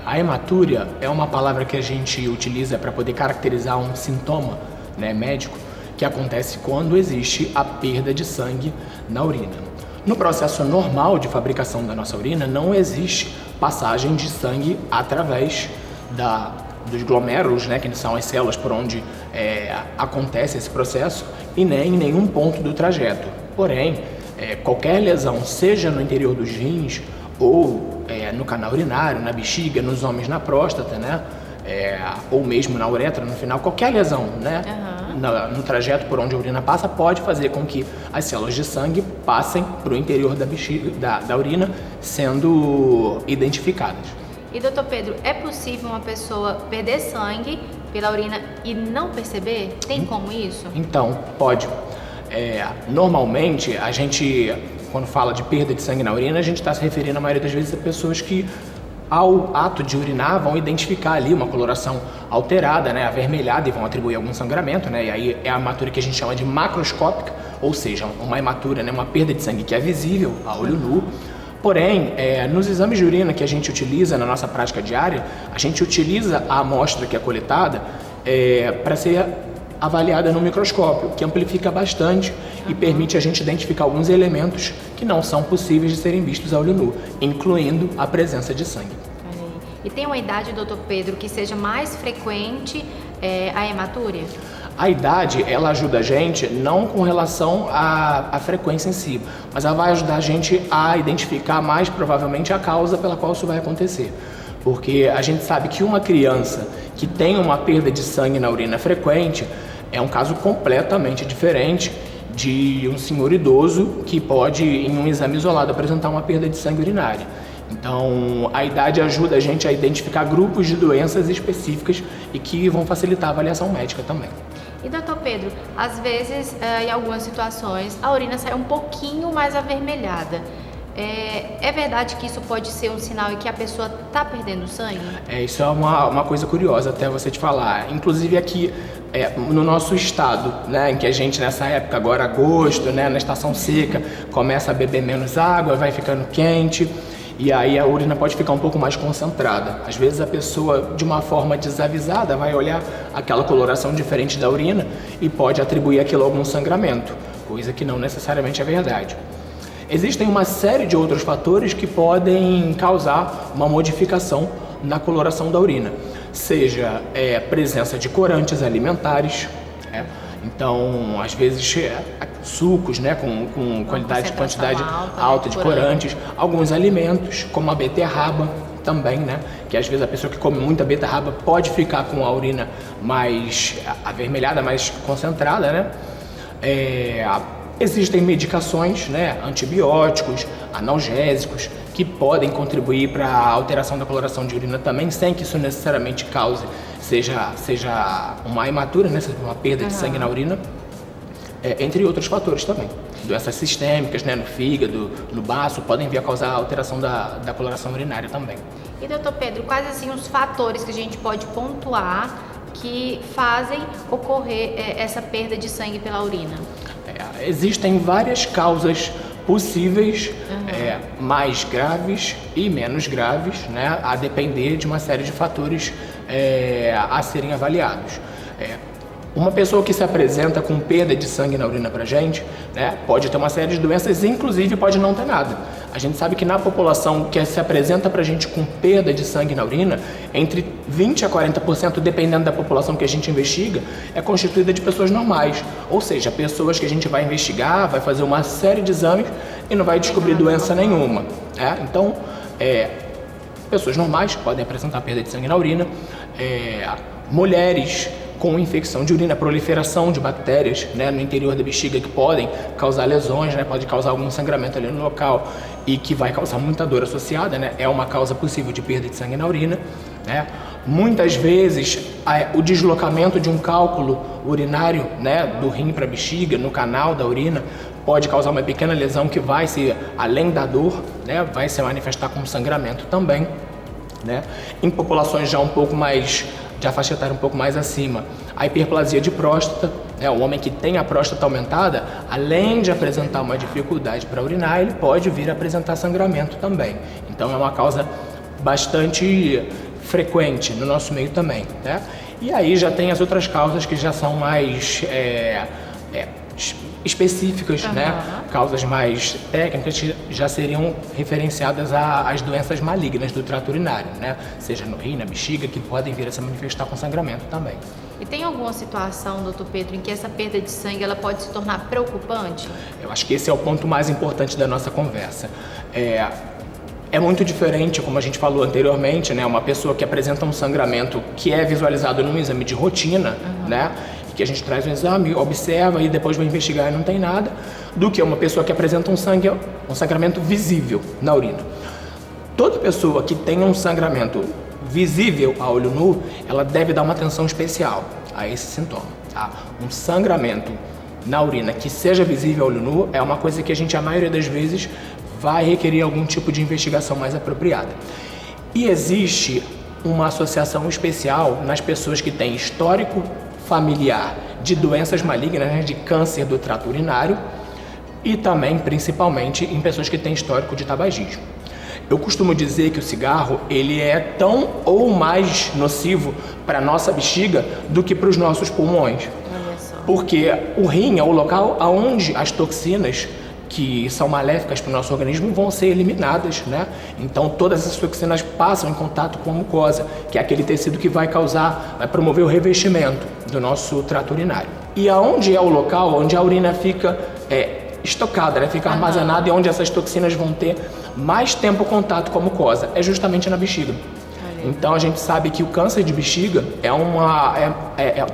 A hematúria é uma palavra que a gente utiliza para poder caracterizar um sintoma, né, médico que acontece quando existe a perda de sangue na urina. No processo normal de fabricação da nossa urina, não existe passagem de sangue através dos glomérulos, né, que são as células por onde acontece esse processo, e nem em nenhum ponto do trajeto. Porém, qualquer lesão, seja no interior dos rins ou no canal urinário, na bexiga, nos homens na próstata, né, ou mesmo na uretra, no final, qualquer lesão, né, no trajeto por onde a urina passa, pode fazer com que as células de sangue passem para o interior da bexiga, da urina, sendo identificadas. E doutor Pedro, é possível uma pessoa perder sangue pela urina e não perceber? Tem como isso? Então, pode. Normalmente, a gente, quando fala de perda de sangue na urina, a gente está se referindo, a maioria das vezes, a pessoas que, ao ato de urinar, vão identificar ali uma coloração alterada, né, avermelhada, e vão atribuir algum sangramento, né, e aí é a hematúria que a gente chama de macroscópica, ou seja, uma hematúria, né, uma perda de sangue que é visível a olho nu. Porém, nos exames de urina que a gente utiliza na nossa prática diária, a gente utiliza a amostra que é coletada para ser avaliada no microscópio, que amplifica bastante e permite a gente identificar alguns elementos que não são possíveis de serem vistos a olho nu, incluindo a presença de sangue. E tem uma idade, doutor Pedro, que seja mais frequente a hematúria? A idade, ela ajuda a gente não com relação à frequência em si, mas ela vai ajudar a gente a identificar mais provavelmente a causa pela qual isso vai acontecer. Porque a gente sabe que uma criança que tem uma perda de sangue na urina frequente é um caso completamente diferente de um senhor idoso que pode, em um exame isolado, apresentar uma perda de sangue urinária. Então, a idade ajuda a gente a identificar grupos de doenças específicas e que vão facilitar a avaliação médica também. E doutor Pedro, às vezes, em algumas situações, a urina sai um pouquinho mais avermelhada. É verdade que isso pode ser um sinal de que a pessoa está perdendo sangue? Isso é uma coisa curiosa até você te falar. Inclusive aqui no nosso estado, né, em que a gente nessa época, agora agosto, né, na estação seca, começa a beber menos água, vai ficando quente. E aí a urina pode ficar um pouco mais concentrada. Às vezes a pessoa, de uma forma desavisada, vai olhar aquela coloração diferente da urina e pode atribuir aquilo a algum sangramento, coisa que não necessariamente é verdade. Existem uma série de outros fatores que podem causar uma modificação na coloração da urina, seja presença de corantes alimentares, então, às vezes, sucos, né, com quantidade alta de corantes, alguns alimentos, como a beterraba também, né, que às vezes a pessoa que come muita beterraba pode ficar com a urina mais avermelhada, mais concentrada, né. Existem medicações, né, antibióticos, analgésicos, que podem contribuir para a alteração da coloração de urina também, sem que isso necessariamente cause, seja uma hematúria, né, uma perda de sangue na urina, entre outros fatores também. Doenças sistêmicas, né, no fígado, no baço, podem vir a causar a alteração da coloração urinária também. E doutor Pedro, quais assim os fatores que a gente pode pontuar que fazem ocorrer essa perda de sangue pela urina? Existem várias causas possíveis, mais graves e menos graves, né, a depender de uma série de fatores a serem avaliados. Uma pessoa que se apresenta com perda de sangue na urina pra gente, né, pode ter uma série de doenças, inclusive pode não ter nada. A gente sabe que na população que se apresenta pra gente com perda de sangue na urina, entre 20% a 40%, dependendo da população que a gente investiga, é constituída de pessoas normais. Ou seja, pessoas que a gente vai investigar, vai fazer uma série de exames e não vai descobrir doença nenhuma. Então, pessoas normais podem apresentar perda de sangue na urina, mulheres com infecção de urina, proliferação de bactérias, né, no interior da bexiga que podem causar lesões, né, pode causar algum sangramento ali no local e que vai causar muita dor associada, né, é uma causa possível de perda de sangue na urina. né? Muitas vezes o deslocamento de um cálculo urinário, né, do rim para a bexiga, no canal da urina, pode causar uma pequena lesão que vai ser, além da dor, né, vai se manifestar como sangramento também, né? Em populações já um pouco mais, de faixa etária um pouco mais acima, a hiperplasia de próstata, né, o homem que tem a próstata aumentada, além de apresentar uma dificuldade para urinar, ele pode vir a apresentar sangramento também. Então é uma causa bastante frequente no nosso meio também, né? E aí já tem as outras causas que já são mais específicas, né? Causas mais técnicas que já seriam referenciadas às doenças malignas do trato urinário, né? Seja no rim, na bexiga, que podem vir a se manifestar com sangramento também. E tem alguma situação, doutor Pedro, em que essa perda de sangue ela pode se tornar preocupante? Eu acho que esse é o ponto mais importante da nossa conversa. É muito diferente, como a gente falou anteriormente, né? Uma pessoa que apresenta um sangramento que é visualizado num exame de rotina, né? Que a gente traz um exame, observa e depois vai investigar e não tem nada, do que uma pessoa que apresenta um sangramento visível na urina. Toda pessoa que tenha um sangramento visível a olho nu, ela deve dar uma atenção especial a esse sintoma, tá? Um sangramento na urina que seja visível a olho nu é uma coisa que a gente, a maioria das vezes, vai requerer algum tipo de investigação mais apropriada. E existe uma associação especial nas pessoas que têm histórico familiar de doenças malignas, né, de câncer do trato urinário e também, principalmente, em pessoas que têm histórico de tabagismo. Eu costumo dizer que o cigarro ele é tão ou mais nocivo para a nossa bexiga do que para os nossos pulmões. Porque o rim é o local onde as toxinas que são maléficas para o nosso organismo vão ser eliminadas, né? Então todas essas toxinas passam em contato com a mucosa, que é aquele tecido que vai promover o revestimento do nosso trato urinário. E aonde é o local onde a urina fica estocada, né? Fica armazenada e onde essas toxinas vão ter mais tempo contato com a mucosa, é justamente na bexiga. Então a gente sabe que o câncer de bexiga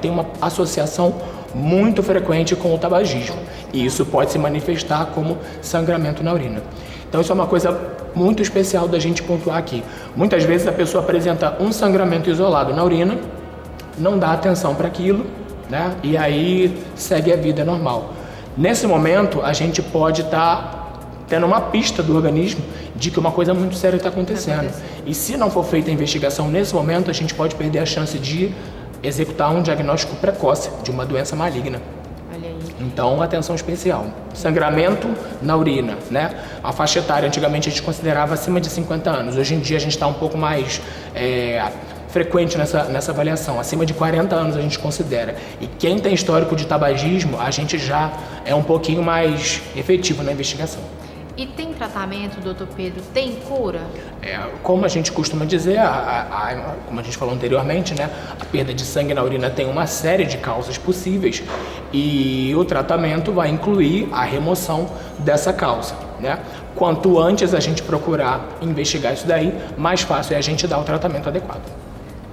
tem uma associação muito frequente com o tabagismo, e isso pode se manifestar como sangramento na urina. Então isso é uma coisa muito especial da gente pontuar aqui. Muitas vezes a pessoa apresenta um sangramento isolado na urina, não dá atenção para aquilo, né? E aí segue a vida normal. Nesse momento a gente pode estar tendo uma pista do organismo de que uma coisa muito séria está acontecendo. E se não for feita a investigação nesse momento, a gente pode perder a chance de executar um diagnóstico precoce de uma doença maligna. Olha aí. Então, atenção especial. Sangramento na urina, né? A faixa etária, antigamente a gente considerava acima de 50 anos. Hoje em dia a gente está um pouco mais frequente nessa avaliação. Acima de 40 anos a gente considera. E quem tem histórico de tabagismo, a gente já é um pouquinho mais efetivo na investigação. E tem tratamento, doutor Pedro? Tem cura? Como a gente costuma dizer, como a gente falou anteriormente, né, a perda de sangue na urina tem uma série de causas possíveis e o tratamento vai incluir a remoção dessa causa, né? Quanto antes a gente procurar investigar isso daí, mais fácil é a gente dar o tratamento adequado.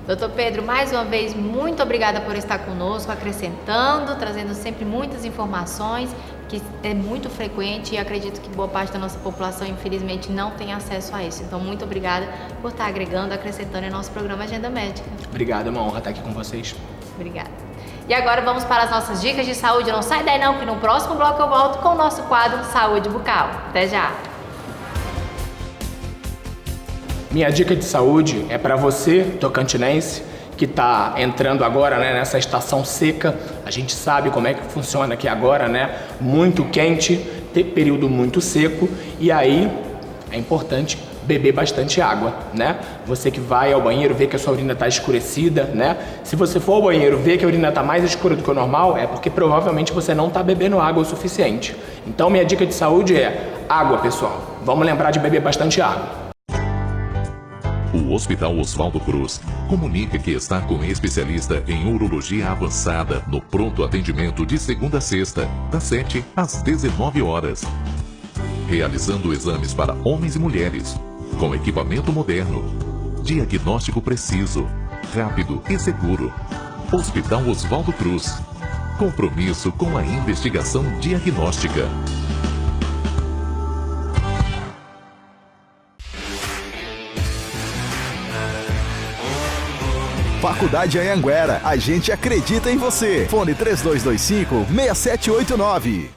Doutor Pedro, mais uma vez, muito obrigada por estar conosco, acrescentando, trazendo sempre muitas informações, que é muito frequente e acredito que boa parte da nossa população, infelizmente, não tem acesso a isso. Então, muito obrigada por estar agregando, acrescentando em nosso programa Agenda Médica. Obrigado, é uma honra estar aqui com vocês. Obrigada. E agora vamos para as nossas dicas de saúde. Não sai daí não, que no próximo bloco eu volto com o nosso quadro Saúde Bucal. Até já! Minha dica de saúde é para você, tocantinense, que está entrando agora, né, nessa estação seca. A gente sabe como é que funciona aqui agora, né? Muito quente, tem período muito seco, e aí é importante beber bastante água, né? Você que vai ao banheiro, vê que a sua urina está escurecida, né? Se você for ao banheiro, vê que a urina está mais escura do que o normal, é porque provavelmente você não está bebendo água o suficiente. Então minha dica de saúde é água, pessoal. Vamos lembrar de beber bastante água. O Hospital Oswaldo Cruz comunica que está com especialista em urologia avançada no pronto atendimento de segunda a sexta, das 7 às 19 horas. Realizando exames para homens e mulheres, com equipamento moderno, diagnóstico preciso, rápido e seguro. Hospital Oswaldo Cruz. Compromisso com a investigação diagnóstica. Faculdade Anhanguera, a gente acredita em você. Fone 3225-6789.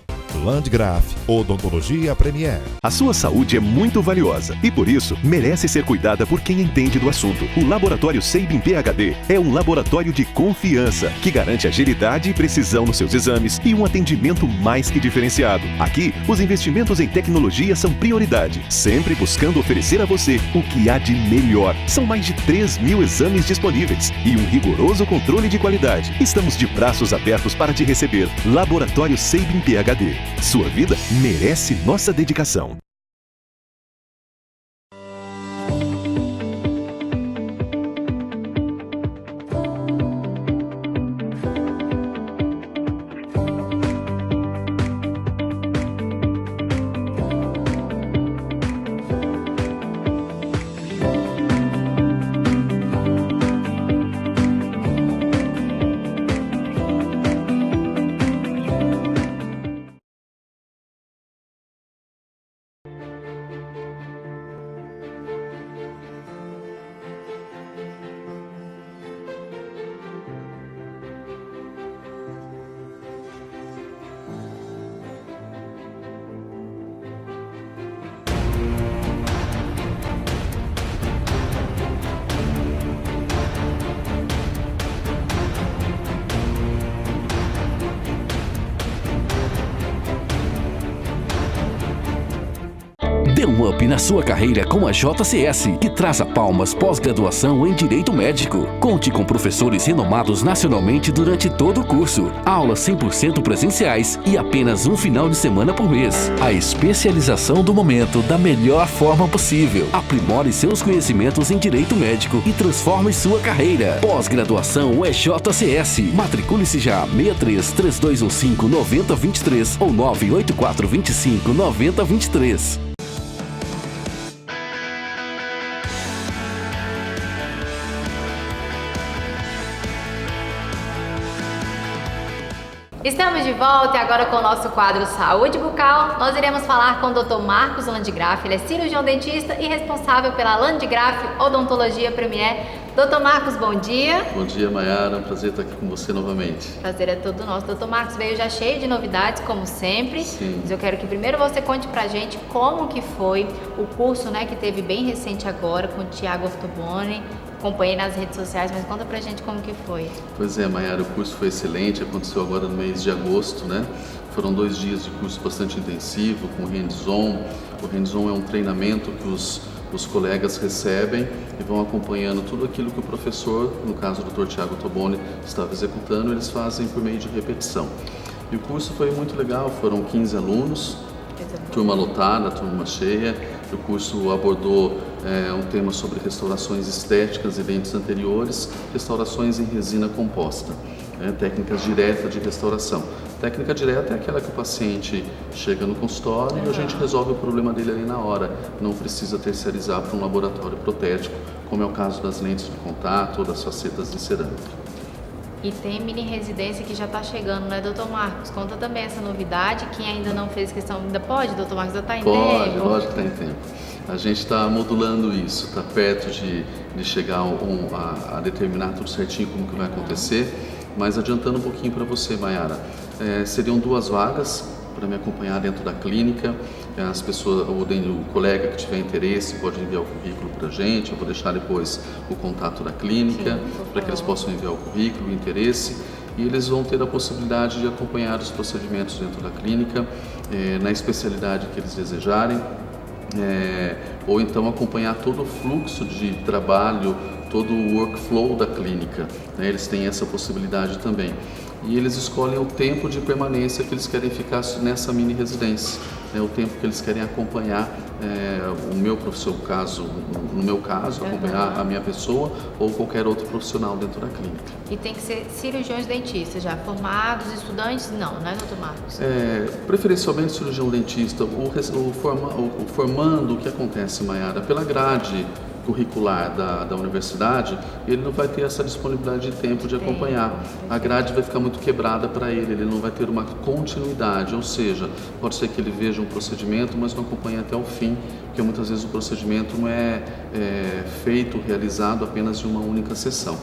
Landgraf, Odontologia Premier. A sua saúde é muito valiosa e, por isso, merece ser cuidada por quem entende do assunto. O Laboratório Sabin PhD é um laboratório de confiança que garante agilidade e precisão nos seus exames e um atendimento mais que diferenciado. Aqui, os investimentos em tecnologia são prioridade, sempre buscando oferecer a você o que há de melhor. São mais de 3.000 exames disponíveis e um rigoroso controle de qualidade. Estamos de braços abertos para te receber. Laboratório Sabin PhD. Sua vida merece nossa dedicação. Dê um up na sua carreira com a JCS, que traz a Palmas pós-graduação em Direito Médico. Conte com professores renomados nacionalmente durante todo o curso. Aulas 100% presenciais e apenas um final de semana por mês. A especialização do momento da melhor forma possível. Aprimore seus conhecimentos em Direito Médico e transforme sua carreira. Pós-graduação é JCS. Matricule-se já 63 3215 9023 ou 984 25 9023. Estamos de volta e agora com o nosso quadro Saúde Bucal. Nós iremos falar com o Dr. Marcos Landgraf. Ele é cirurgião dentista e responsável pela Landgraf Odontologia Premier. Dr. Marcos, bom dia. Bom dia, Mayara. É um prazer estar aqui com você novamente. Prazer é todo nosso. Dr. Marcos veio já cheio de novidades, como sempre. Sim. Mas eu quero que primeiro você conte pra gente como que foi o curso, né, que teve bem recente agora com o Tiago Ortoboni. Acompanhei nas redes sociais, mas conta pra gente como que foi. Pois é, Mayara, o curso foi excelente, aconteceu agora no mês de agosto, né? Foram 2 dias de curso bastante intensivo, com hands-on. O hands-on é um treinamento que os colegas recebem e vão acompanhando tudo aquilo que o professor, no caso o Dr. Tiago Ortoboni, estava executando, eles fazem por meio de repetição. E o curso foi muito legal, foram 15 alunos, turma lotada, turma cheia. O curso abordou um tema sobre restaurações estéticas e dentes anteriores, restaurações em resina composta, técnicas diretas de restauração. Técnica direta é aquela que o paciente chega no consultório e a gente resolve o problema dele ali na hora. Não precisa terceirizar para um laboratório protético, como é o caso das lentes de contato ou das facetas de cerâmica. E tem mini residência que já está chegando, né, doutor Marcos? Conta também essa novidade. Quem ainda não fez questão, ainda pode, doutor Marcos? Já está em tempo? Pode, lógico que está em tempo. A gente está modulando isso, está perto de chegar a determinar tudo certinho como que vai acontecer. Mas adiantando um pouquinho para você, Mayara, seriam 2 vagas para me acompanhar dentro da clínica. As pessoas, o colega que tiver interesse pode enviar o currículo para a gente. Eu vou deixar depois o contato da clínica para que eles possam enviar o currículo, o interesse. E eles vão ter a possibilidade de acompanhar os procedimentos dentro da clínica, na especialidade que eles desejarem, ou então acompanhar todo o fluxo de trabalho, todo o workflow da clínica, né? Eles têm essa possibilidade também. E eles escolhem o tempo de permanência que eles querem ficar nessa mini residência, né? O tempo que eles querem acompanhar no meu caso, acompanhar a minha pessoa ou qualquer outro profissional dentro da clínica. E tem que ser cirurgiões dentistas já formados, estudantes não, né, doutor Marcos? Preferencialmente cirurgião dentista. O formando, o que acontece, Mayara? Pela grade curricular da universidade, ele não vai ter essa disponibilidade de tempo de acompanhar. A grade vai ficar muito quebrada para ele não vai ter uma continuidade, ou seja, pode ser que ele veja um procedimento, mas não acompanhe até o fim, porque muitas vezes o procedimento não é realizado apenas de uma única sessão.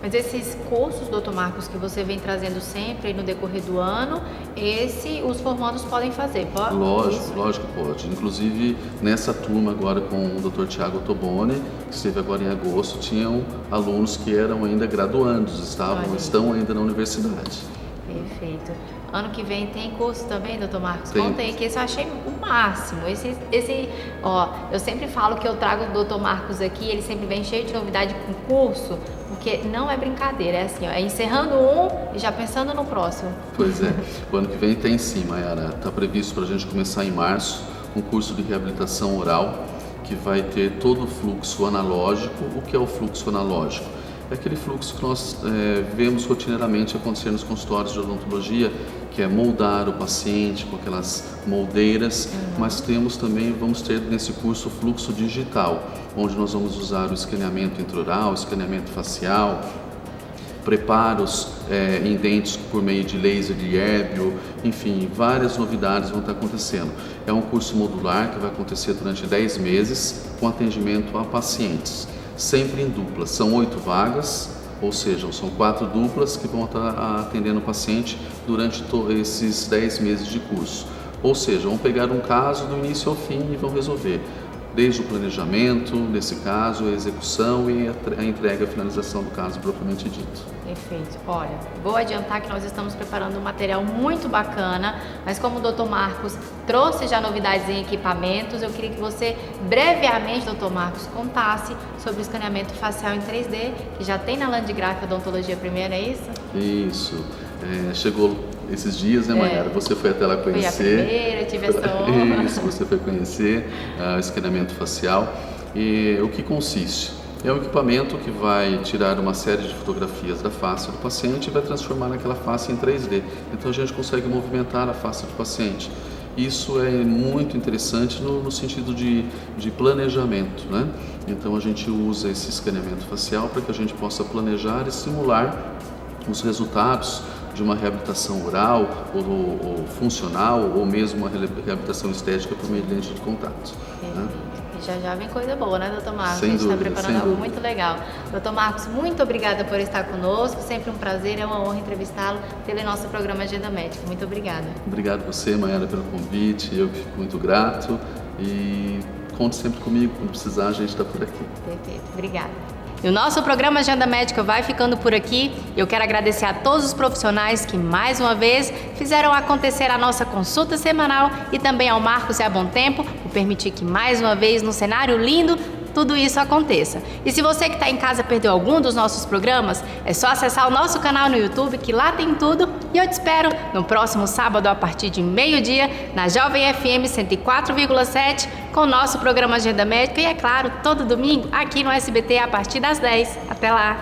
Mas esses cursos, doutor Marcos, que você vem trazendo sempre no decorrer do ano, os formandos podem fazer, pode? Lógico que pode. Inclusive, nessa turma agora com o Dr. Tiago Toboni, que esteve agora em agosto, tinham alunos que eram ainda graduandos, estão ainda na universidade. Perfeito. Ano que vem tem curso também, doutor Marcos? Tem. Conta aí, que esse eu achei o máximo. Eu sempre falo que eu trago o doutor Marcos aqui, ele sempre vem cheio de novidade com curso, porque não é brincadeira, é assim, é encerrando um e já pensando no próximo. Pois é, o ano que vem tem sim, Mayara. Está previsto para a gente começar em março um curso de reabilitação oral, que vai ter todo o fluxo analógico. O que é o fluxo analógico? É aquele fluxo que nós vemos rotineiramente acontecer nos consultórios de odontologia, que é moldar o paciente com aquelas moldeiras, mas vamos ter nesse curso o fluxo digital, onde nós vamos usar o escaneamento intraoral, escaneamento facial, preparos em dentes por meio de laser de Erbium, enfim, várias novidades vão estar acontecendo. É um curso modular que vai acontecer durante 10 meses com atendimento a pacientes, sempre em dupla. São 8 vagas, ou seja, são 4 duplas que vão estar atendendo o paciente durante esses 10 meses de curso. Ou seja, vão pegar um caso do início ao fim e vão resolver, desde o planejamento, nesse caso, a execução e a entrega, a finalização do caso propriamente dito. Perfeito. Olha, vou adiantar que nós estamos preparando um material muito bacana, mas como o Dr. Marcos trouxe já novidades em equipamentos, eu queria que você brevemente, Dr. Marcos, contasse sobre o escaneamento facial em 3D, que já tem na Landgraf Odontologia Premier, é isso? Isso. Chegou esses dias, né, Mayara? Você foi até lá conhecer. Fui a primeira, tive essa honra. Isso, você foi conhecer o escaneamento facial. E o que consiste? É um equipamento que vai tirar uma série de fotografias da face do paciente e vai transformar naquela face em 3D. Então a gente consegue movimentar a face do paciente. Isso é muito interessante no sentido de planejamento, né? Então a gente usa esse escaneamento facial para que a gente possa planejar e simular os resultados de uma reabilitação oral ou funcional ou mesmo uma reabilitação estética por meio de lente de contato. Né? Já vem coisa boa, né, doutor Marcos? Sem a gente está dúvida, preparando algo muito legal. Doutor Marcos, muito obrigada por estar conosco. Sempre um prazer, é uma honra entrevistá-lo pelo nosso programa Agenda Médica. Muito obrigada. Obrigado a você, Mayara, pelo convite. Eu fico muito grato e conte sempre comigo. Quando precisar, a gente está por aqui. Perfeito. Obrigada. E o nosso programa Agenda Médica vai ficando por aqui. Eu quero agradecer a todos os profissionais que, mais uma vez, fizeram acontecer a nossa consulta semanal e também ao Marcos e a Bom Tempo por permitir que, mais uma vez, no cenário lindo, tudo isso aconteça. E se você que está em casa perdeu algum dos nossos programas, é só acessar o nosso canal no YouTube, que lá tem tudo. E eu te espero no próximo sábado, a partir de meio-dia, na Jovem FM 104,7, com o nosso programa Agenda Médica. E, é claro, todo domingo, aqui no SBT, a partir das 10. Até lá!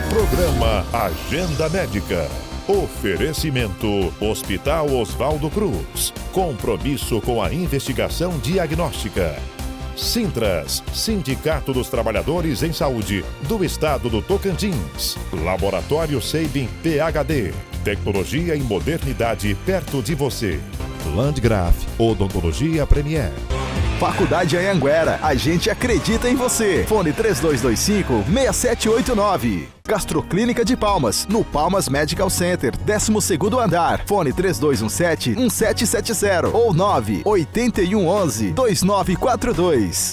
Programa Agenda Médica. Oferecimento Hospital Oswaldo Cruz. Compromisso com a investigação diagnóstica. Sintras, Sindicato dos Trabalhadores em Saúde do Estado do Tocantins. Laboratório Sabin PhD. Tecnologia e modernidade perto de você. Landgraf Odontologia Premier. Faculdade Anhanguera, a gente acredita em você. Fone 3225-6789. Gastroclínica de Palmas, no Palmas Medical Center, 12º andar. Fone 3217-1770 ou 98111-2942.